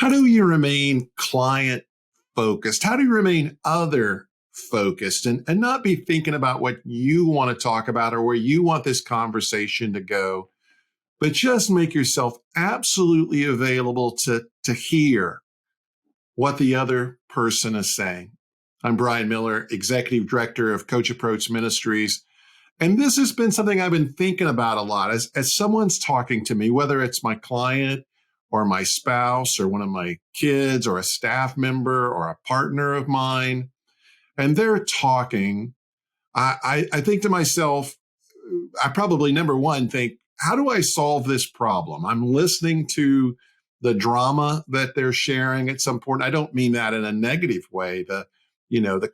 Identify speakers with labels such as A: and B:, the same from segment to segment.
A: How do you remain client focused? How do you remain other focused and not be thinking about what you want to talk about or where you want this conversation to go, but just make yourself absolutely available to hear what the other person is saying? I'm Brian Miller, Executive Director of Coach Approach Ministries. And this has been something I've been thinking about a lot as someone's talking to me, whether it's my client or my spouse or one of my kids or a staff member or a partner of mine, and they're talking. I think to myself, I probably, number one, think, how do I solve this problem? I'm listening to the drama that they're sharing at some point. I don't mean that in a negative way. The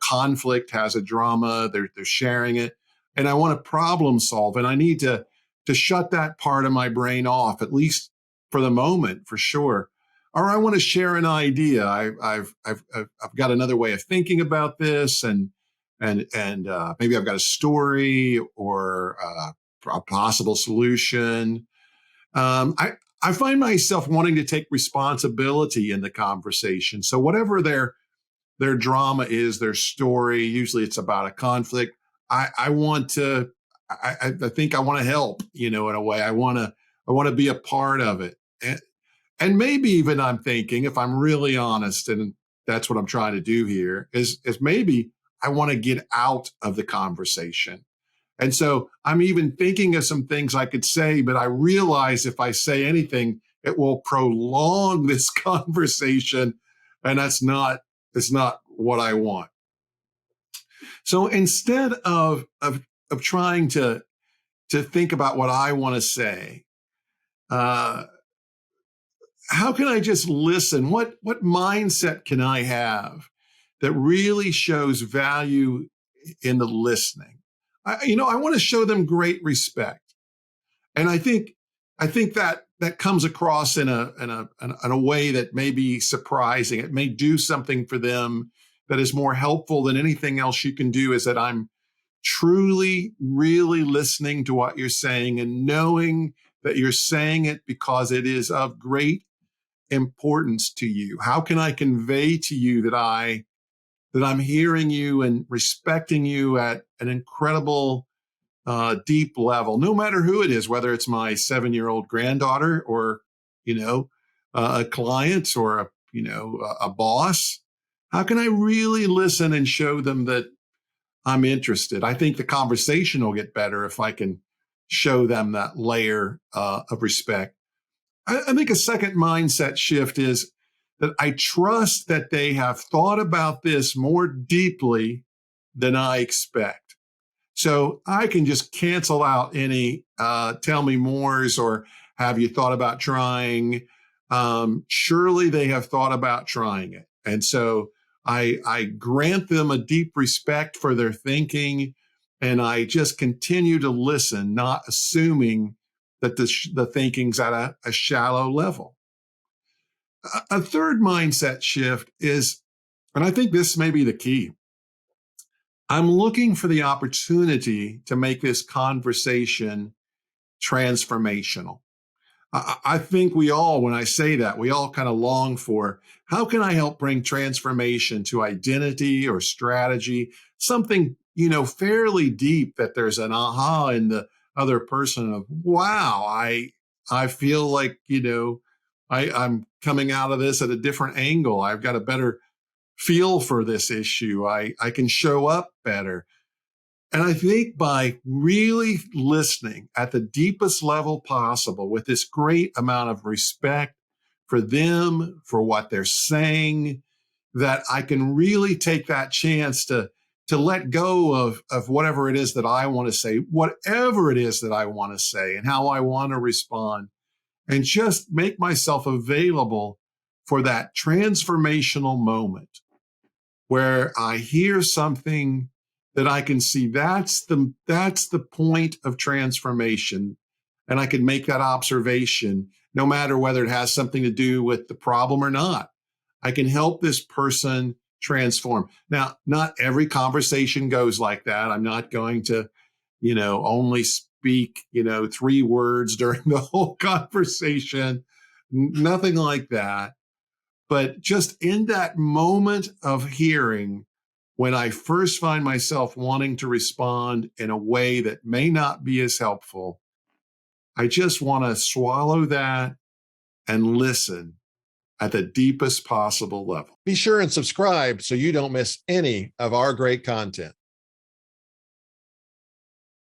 A: conflict has a drama. They're sharing it, and I want to problem solve, and I need to shut that part of my brain off, at least for the moment, for sure. Or I want to share an idea. I've got another way of thinking about this, and maybe I've got a story or a possible solution. I find myself wanting to take responsibility in the conversation. So whatever their drama is, their story, usually it's about a conflict. I want to. I think I want to help. In a way, I want to be a part of it. And maybe even I'm thinking, if I'm really honest, and that's what I'm trying to do here, is maybe I want to get out of the conversation. And so I'm even thinking of some things I could say, but I realize if I say anything, it will prolong this conversation. And it's not what I want. So instead of trying to think about what I want to say, how can I just listen? What mindset can I have that really shows value in the listening? I want to show them great respect, and I think that comes across in a way that may be surprising. It may do something for them that is more helpful than anything else you can do. Is that I'm truly, really listening to what you're saying and knowing that you're saying it because it is of great importance to you. How can I convey to you that I'm hearing you and respecting you at an incredible, deep level, no matter who it is, whether it's my 7-year-old granddaughter or, a client or a boss? How can I really listen and show them that I'm interested? I think the conversation will get better if I can show them that layer of respect. I think a second mindset shift is that I trust that they have thought about this more deeply than I expect. So I can just cancel out any tell me mores or have you thought about trying? Surely they have thought about trying it. And so I grant them a deep respect for their thinking, and I just continue to listen, not assuming that the thinking's at a shallow level. A third mindset shift is, and I think this may be the key, I'm looking for the opportunity to make this conversation transformational. I think we all, when I say that, we all kind of long for, how can I help bring transformation to identity or strategy, something, fairly deep that there's an aha in the other person of, wow, I feel like, I'm coming out of this at a different angle. I've got a better feel for this issue. I can show up better. And I think by really listening at the deepest level possible with this great amount of respect for them, for what they're saying, that I can really take that chance to let go of whatever it is that I want to say, whatever it is that I want to say and how I want to respond, and just make myself available for that transformational moment where I hear something that I can see that's the point of transformation. And I can make that observation, no matter whether it has something to do with the problem or not. I can help this person transform. Now, not every conversation goes like that. I'm not going to, only speak, 3 words during the whole conversation. Nothing like that. But just in that moment of hearing, when I first find myself wanting to respond in a way that may not be as helpful, I just want to swallow that and listen at the deepest possible level.
B: Be sure and subscribe so you don't miss any of our great content.